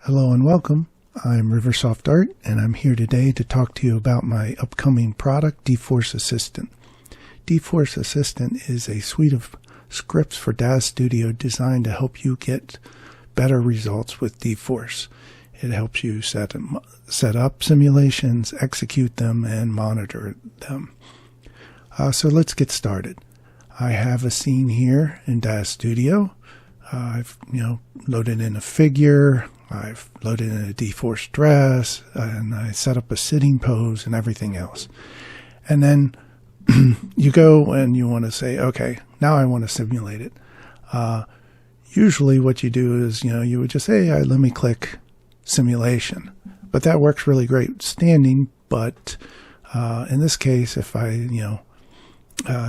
Hello and welcome. I'm RiverSoft Art, and I'm here today to talk to you about my upcoming product, dForce Assistant. dForce Assistant is a suite of scripts for Daz Studio designed to help you get better results with dForce. It helps you set up simulations, execute them, and monitor them. So let's get started. I have a scene here in Daz Studio. I've loaded in a figure. I've loaded in a dForce dress, and I set up a sitting pose and everything else. And then you go and you want to say, okay, now I want to simulate it. Usually what you do is, you would just say, hey, let me click simulation. But that works really great standing. But in this case, if I,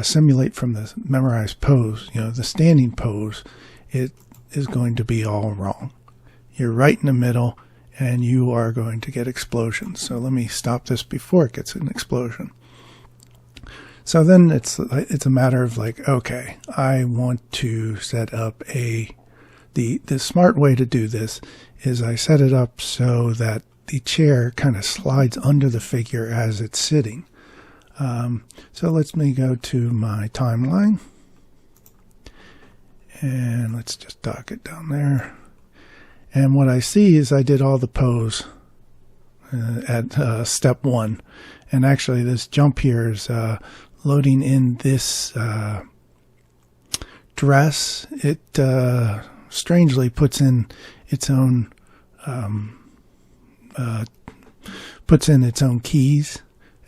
simulate from the memorized pose, the standing pose, it is going to be all wrong. You're right in the middle, and you are going to get explosions. So let me stop this before it gets an explosion. So then it's a matter of like, okay, I want to set up the smart way to do this is I set it up so that the chair kind of slides under the figure as it's sitting. So let me go to my timeline, and let's just dock it down there. And what I see is I did all the pose at step 1. And actually this jump here is loading in this dress. It strangely puts in its own keys,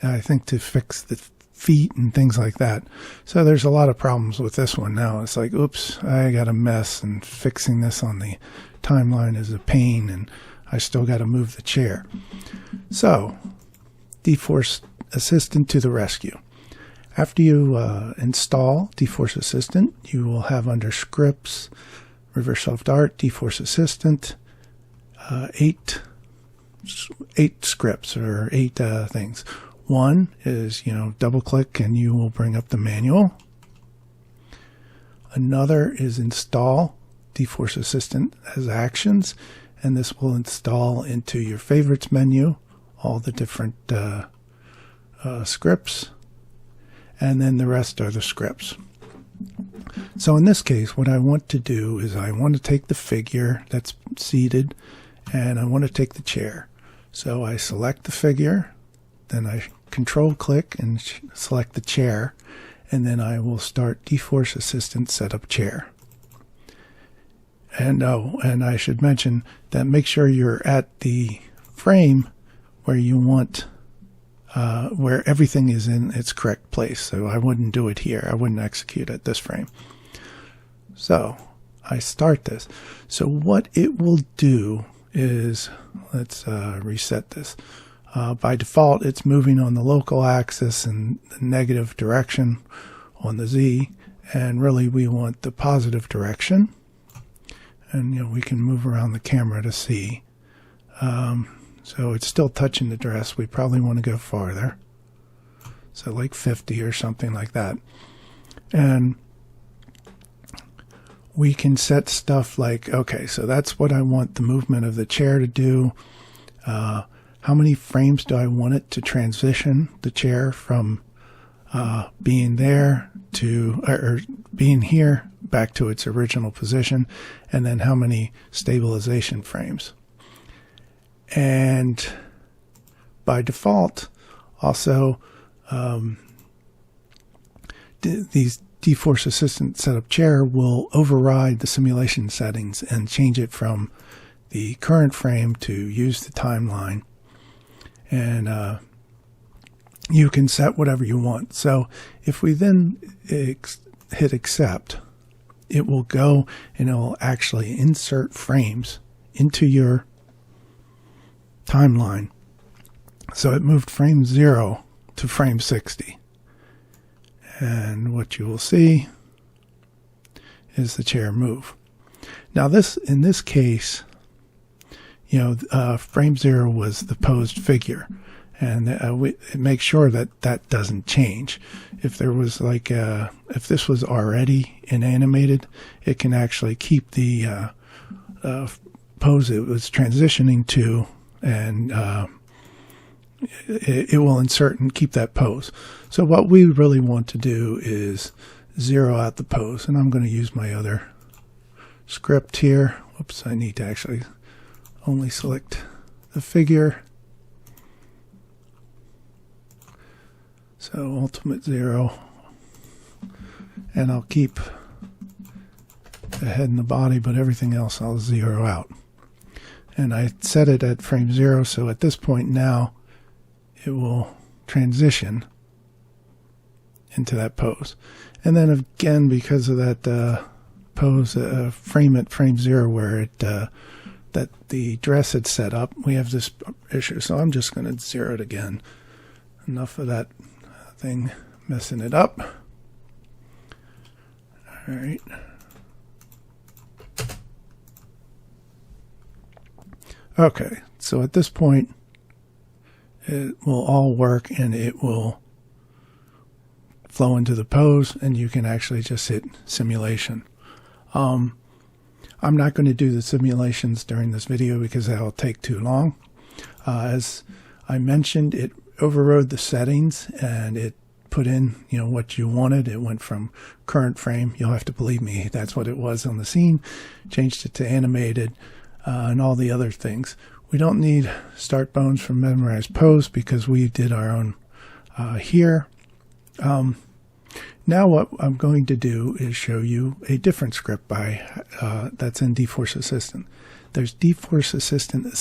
I think, to fix the feet and things like that. So there's a lot of problems with this one now. It's like, oops, I got a mess, and fixing this on the timeline is a pain, and I still got to move the chair. So dForce Assistant to the rescue. After you install dForce Assistant, you will have under Scripts, RiverSoft Art, dForce Assistant, 8 scripts, or 8 things. One is, double click and you will bring up the manual. Another is install dForce Assistant as actions, and this will install into your favorites menu all the different scripts, and then the rest are the scripts. So in this case, what I want to do is I want to take the figure that's seated, and I want to take the chair. So I select the figure, then I control click and select the chair, and then I will start dForce Assistant Setup Chair. And and I should mention that make sure you're at the frame where you want, where everything is in its correct place. So I wouldn't do it here. I wouldn't execute at this frame. So I start this. So what it will do is, let's reset this. By default, it's moving on the local axis and the negative direction on the Z. And really, we want the positive direction. And, we can move around the camera to see. So it's still touching the dress. We probably want to go farther. So like 50 or something like that. And we can set stuff like, okay, so that's what I want the movement of the chair to do. How many frames do I want it to transition the chair from being there to, or being here back to its original position, and then how many stabilization frames. And by default, also, these dForce Assistant Setup Chair will override the simulation settings and change it from the current frame to use the timeline. And you can set whatever you want. So if we then hit accept, it will go and it will actually insert frames into your timeline. So it moved frame 0 to frame 60. And what you will see is the chair move. Now in this case, frame 0 was the posed figure. And it makes sure that doesn't change. If there was if this was already inanimated, it can actually keep the pose it was transitioning to, and it will insert and keep that pose. So what we really want to do is zero out the pose, and I'm going to use my other script here. Whoops, I need to actually only select the figure. So ultimate 0, and I'll keep the head and the body, but everything else I'll zero out. And I set it at frame 0, so at this point now it will transition into that pose. And then again, because of that pose frame at frame 0 where it that the dress had set up, we have this issue. So I'm just going to zero it again. Enough of that thing messing it up. All right. Okay, so at this point it will all work and it will flow into the pose, and you can actually just hit simulation. I'm not going to do the simulations during this video because that'll take too long. As I mentioned, it overrode the settings and it put in, what you wanted. It went from current frame, you'll have to believe me, that's what it was on the scene, changed it to animated, and all the other things. We don't need start bones from memorized pose because we did our own here. Now what I'm going to do is show you a different script that's in dForce Assistant. There's dForce Assistant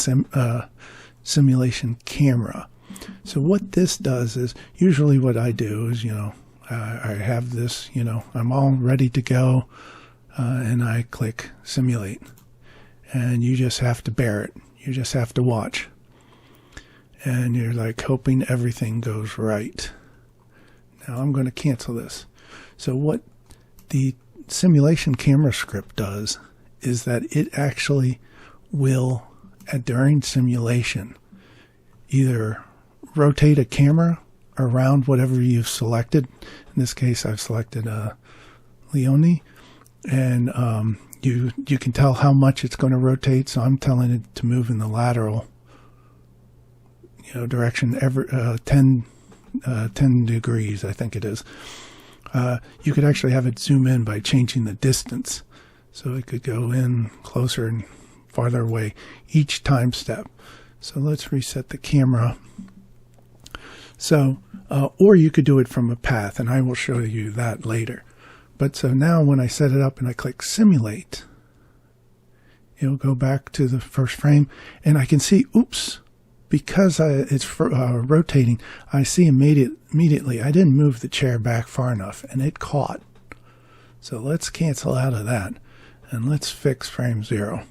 simulation camera. So what this does is, usually what I do is, I have this, I'm all ready to go, and I click simulate. And you just have to bear it. You just have to watch. And you're like hoping everything goes right. Now I'm going to cancel this. So what the simulation camera script does is that it actually will, during simulation, either rotate a camera around whatever you've selected. In this case, I've selected Leone, and you can tell how much it's going to rotate. So I'm telling it to move in the lateral, direction every 10 degrees, I think it is. You could actually have it zoom in by changing the distance. So it could go in closer and farther away each time step. So let's reset the camera. So, or you could do it from a path, and I will show you that later. But so now when I set it up and I click simulate, it'll go back to the first frame, and I can see, oops, because it's rotating, I see immediately I didn't move the chair back far enough, and it caught. So let's cancel out of that, and let's fix frame 0.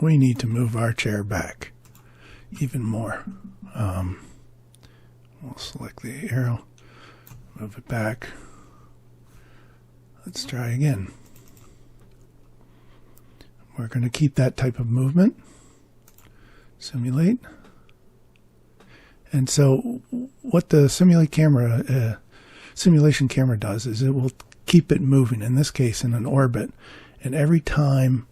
We need to move our chair back even more. We'll select the arrow, move it back. Let's try again. We're going to keep that type of movement. Simulate. And so what the simulation camera does is it will keep it moving, in this case in an orbit. And every time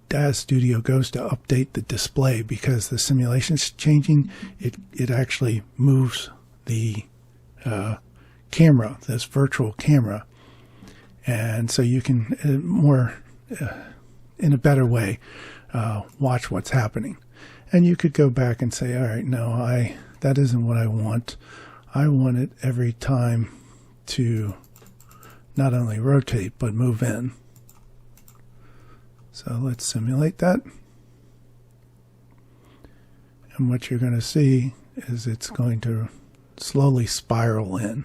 Daz Studio goes to update the display, because the simulation's changing, it actually moves the camera, this virtual camera. And so you can in a better way, watch what's happening. And you could go back and say, all right, no, that isn't what I want. I want it every time to not only rotate, but move in. So let's simulate that. And what you're going to see is it's going to slowly spiral in.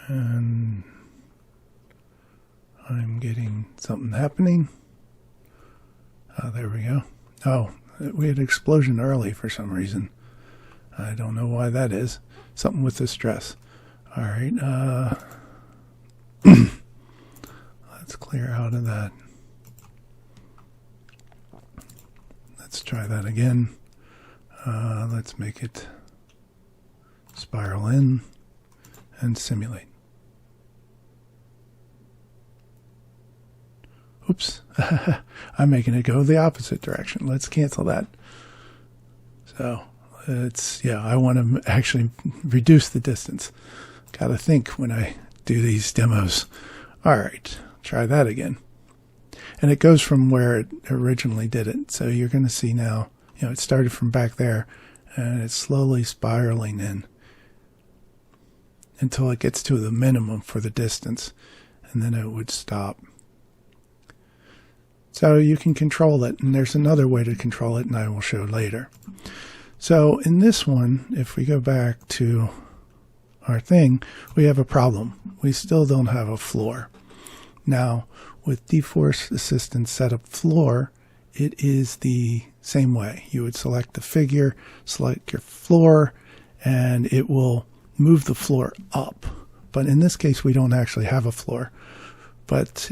And I'm getting something happening. There we go. Oh, we had an explosion early for some reason. I don't know why that is. Something with the stress. All right. Let's clear out of that. Let's try that again. Let's make it spiral in and simulate. Oops, I'm making it go the opposite direction. Let's cancel that. So I want to actually reduce the distance. Got to think when I do these demos. All right, try that again. And it goes from where it originally did it. So you're going to see now, it started from back there and it's slowly spiraling in until it gets to the minimum for the distance, and then it would stop. So you can control it, and there's another way to control it, and I will show later. So in this one, if we go back to our thing, we have a problem. We still don't have a floor. Now, with dForce Assistant Setup Floor, it is the same way. You would select the figure, select your floor, and it will move the floor up. But in this case, we don't actually have a floor. But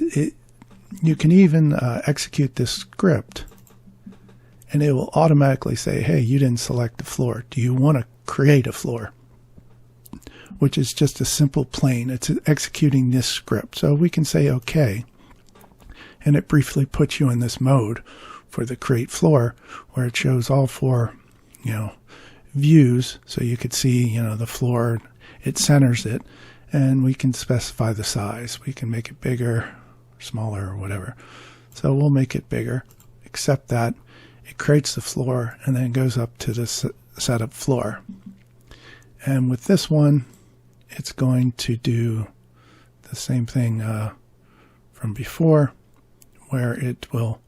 you can even execute this script, and it will automatically say, hey, you didn't select the floor. Do you want to create a floor? Which is just a simple plane. It's executing this script. So we can say OK, and it briefly puts you in this mode for the create floor, where it shows all four, views. So you could see, the floor, it centers it, and we can specify the size. We can make it bigger, smaller, or whatever. So we'll make it bigger, accept that. It creates the floor and then goes up to the setup floor. And with this one, it's going to do the same thing from before, where it will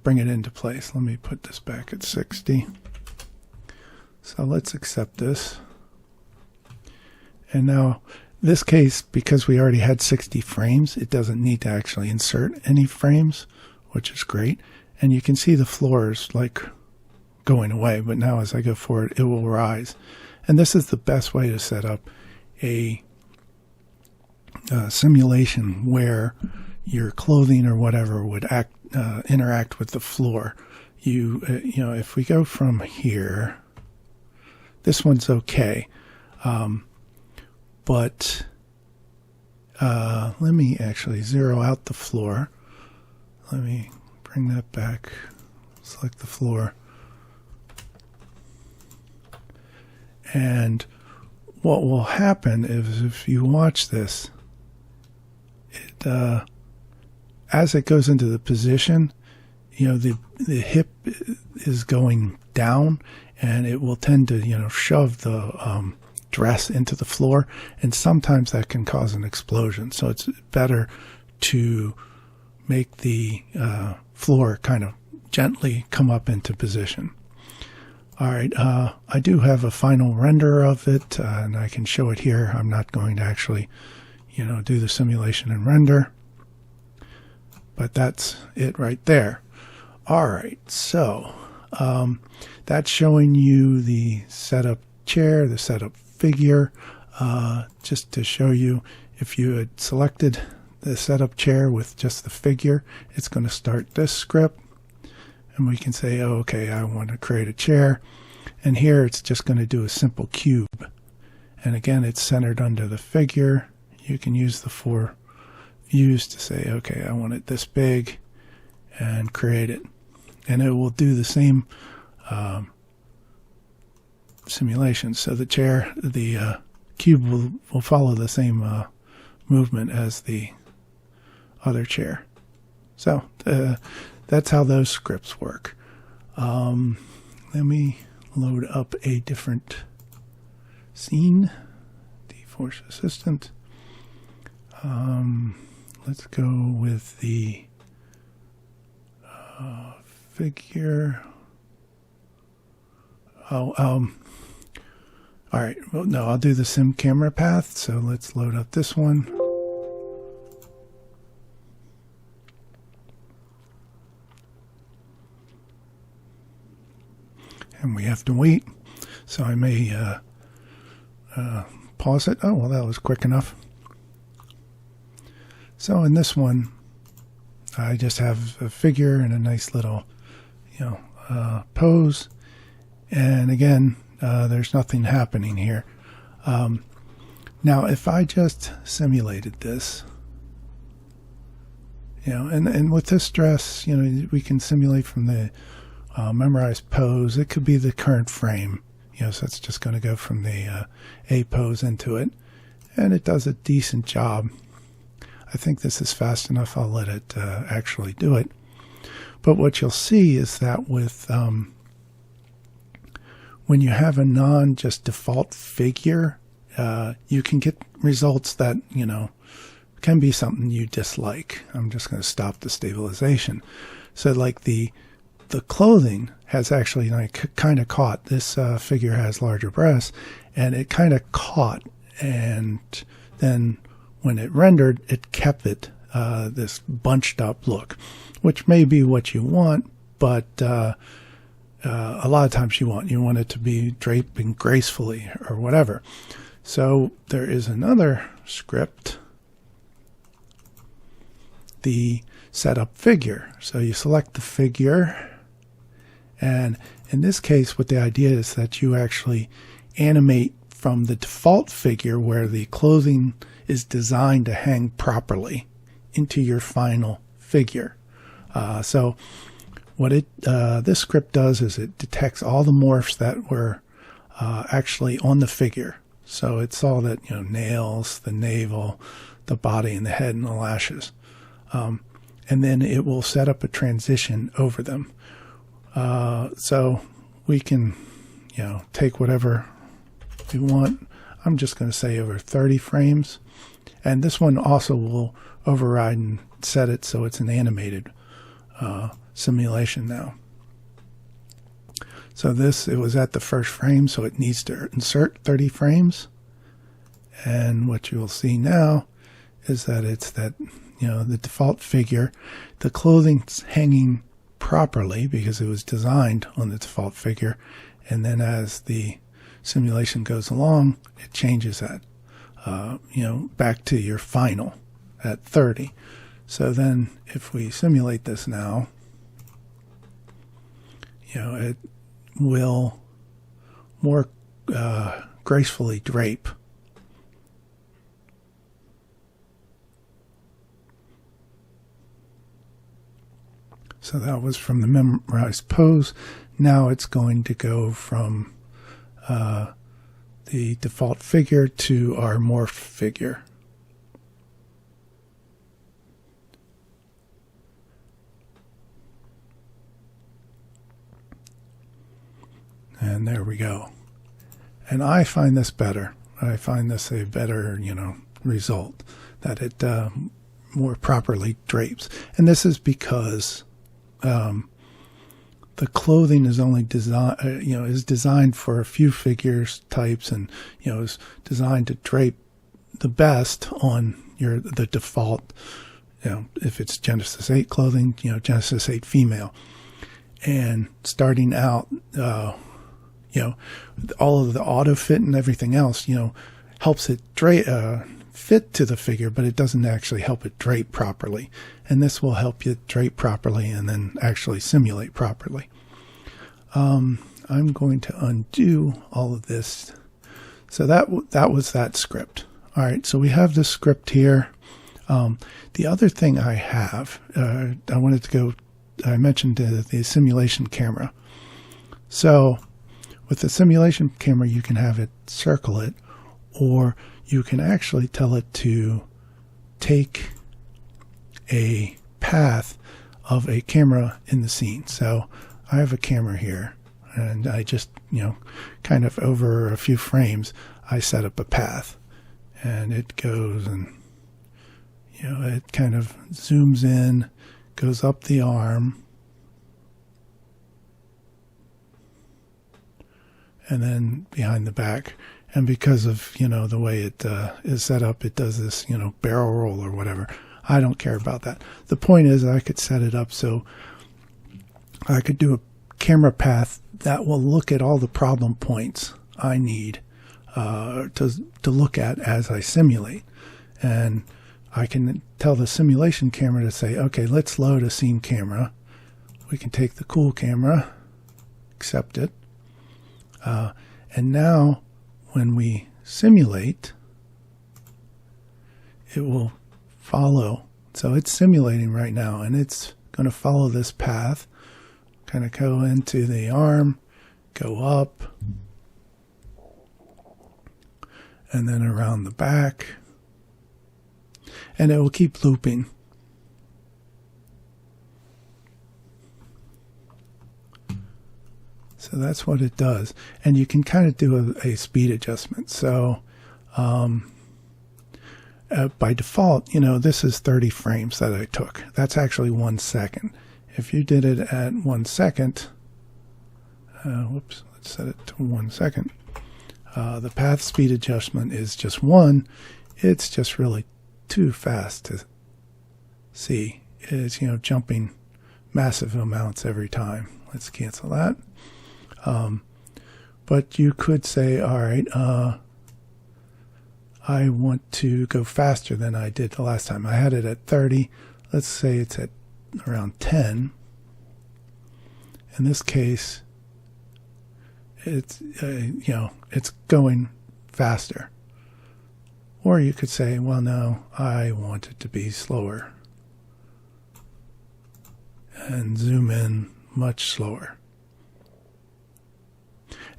bring it into place. Let me put this back at 60. So let's accept this. And now, this case, because we already had 60 frames, it doesn't need to actually insert any frames, which is great. And you can see the floors like going away, but now as I go forward, it will rise. And this is the best way to set up a simulation where your clothing or whatever would interact with the floor. If we go from here, this one's okay, but let me actually zero out the floor. Let me bring that back, select the floor. And what will happen is, if you watch this, as it goes into the position, the hip is going down, and it will tend to shove the dress into the floor, and sometimes that can cause an explosion. So it's better to make the floor kind of gently come up into position. All right, I do have a final render of it, and I can show it here. I'm not going to actually, do the simulation and render, but that's it right there. All right, so that's showing you the setup chair, the setup figure, just to show you, if you had selected the setup chair with just the figure, it's going to start this script. And we can say, oh, okay, I want to create a chair. And here it's just going to do a simple cube. And again, it's centered under the figure. You can use the four views to say, okay, I want it this big, and create it. And it will do the same simulation. So the chair, the cube will follow the same movement as the other chair. So that's how those scripts work. Let me load up a different scene. dForce Assistant. Let's go with the figure. All right. Well, no, I'll do the sim camera path. So let's load up this one. And we have to wait. So I may pause it. Oh, well, that was quick enough. So in this one, I just have a figure and a nice little, pose. And again, there's nothing happening here. Now, if I just simulated this And with this dress, we can simulate from the memorized pose. It could be the current frame, so it's just going to go from the A pose into it, and it does a decent job. I think this is fast enough. I'll let it actually do it. But what you'll see is that with when you have a just default figure, you can get results that can be something you dislike. I'm just going to stop the stabilization. So like the clothing has actually kind of caught. This figure has larger breasts, and it kind of caught, and then when it rendered, it kept it this bunched up look, which may be what you want, but a lot of times you want it to be draping gracefully or whatever. So there is another script, the setup figure. So you select the figure, and in this case what the idea is that you actually animate from the default figure where the clothing is designed to hang properly into your final figure. So what this script does is it detects all the morphs that were actually on the figure. So it saw that nails, the navel, the body, and the head, and the lashes. And then it will set up a transition over them. So we can, take whatever we want. I'm just going to say over 30 frames. And this one also will override and set it so it's an animated simulation now. So it was at the first frame, so it needs to insert 30 frames. And what you'll see now is that it's that, the default figure, the clothing's hanging properly because it was designed on the default figure. And then as the simulation goes along, it changes that, back to your final at 30. So then if we simulate this now, it will more gracefully drape. So that was from the memorized pose. Now it's going to go from the default figure to our morphed figure. And there we go. And I find this better. I find this a better, result, that it more properly drapes. And this is because the clothing is only designed for a few figures types, and is designed to drape the best on the default. If it's Genesis 8 clothing, Genesis 8 female, and starting out, all of the auto fit and everything else, helps it fit to the figure, but it doesn't actually help it drape properly. And this will help you drape properly and then actually simulate properly. I'm going to undo all of this. So that was that script. All right, so we have this script here. The other thing I have, I mentioned the simulation camera. So with the simulation camera, you can have it circle it, or you can actually tell it to take a path of a camera in the scene. So I have a camera here, and I just, kind of over a few frames, I set up a path, and it goes and, it kind of zooms in, goes up the arm, and then behind the back. And because of, the way it is set up, it does this, barrel roll or whatever. I don't care about that. The point is I could set it up so I could do a camera path that will look at all the problem points I need to look at as I simulate. And I can tell the simulation camera to say, okay, let's load a scene camera. We can take the cool camera, accept it. And now when we simulate, it will follow So it's simulating right now, and it's going to follow this path, kind of go into the arm, go up, and then around the back, and it will keep looping. So that's what it does. And you can kind of do a speed adjustment. So by default, you know, this is 30 frames that I took. That's actually 1 second. If you did it at 1 second, whoops, let's set it to 1 second. The path speed adjustment is just 1. It's just really too fast to see. It's, you know, jumping massive amounts every time. Let's cancel that. But you could say, all right, I want to go faster than I did the last time. I had it at 30. Let's say it's at around 10. In this case, it's, you know, it's going faster. Or you could say, well, no, I want it to be slower. And zoom in much slower.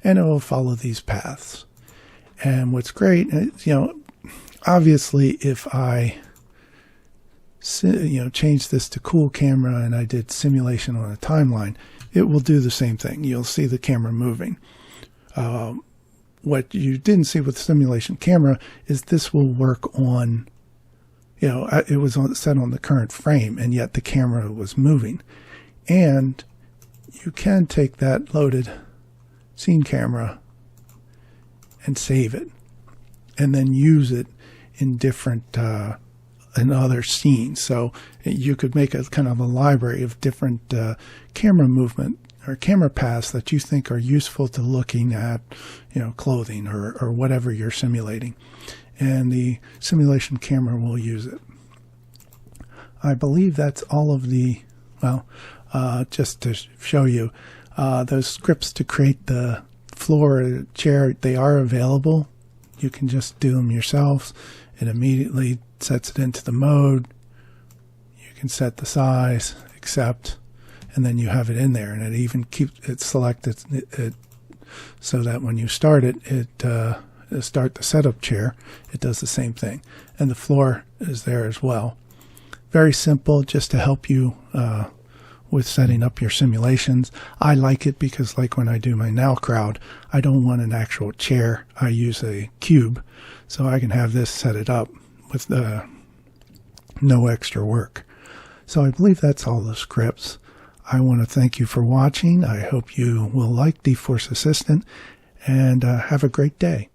And it will follow these paths. And what's great, you know, obviously if I, you know, change this to cool camera and I did simulation on a timeline, it will do the same thing. You'll see the camera moving. What you didn't see with simulation camera is this will work on, you know, it was set on the current frame, and yet the camera was moving. And you can take that loaded scene camera and save it, and then use it in different in other scenes. So you could make a kind of a library of different camera movement or camera paths that you think are useful to looking at, you know, clothing or whatever you're simulating, and the simulation camera will use it. I believe that's all of the, well, just to show you, those scripts to create the floor chair, they are available. You can just do them yourselves. It immediately sets it into the mode. You can set the size, accept, and then you have it in there, and it even keeps it selected it so that when you start it, start the setup chair, it does the same thing. And the floor is there as well. Very simple, just to help you with setting up your simulations. I like it because, like when I do my Now Crowd, I don't want an actual chair. I use a cube, so I can have this set it up with no extra work. So I believe that's all the scripts. I want to thank you for watching. I hope you will like dForce Assistant, and have a great day.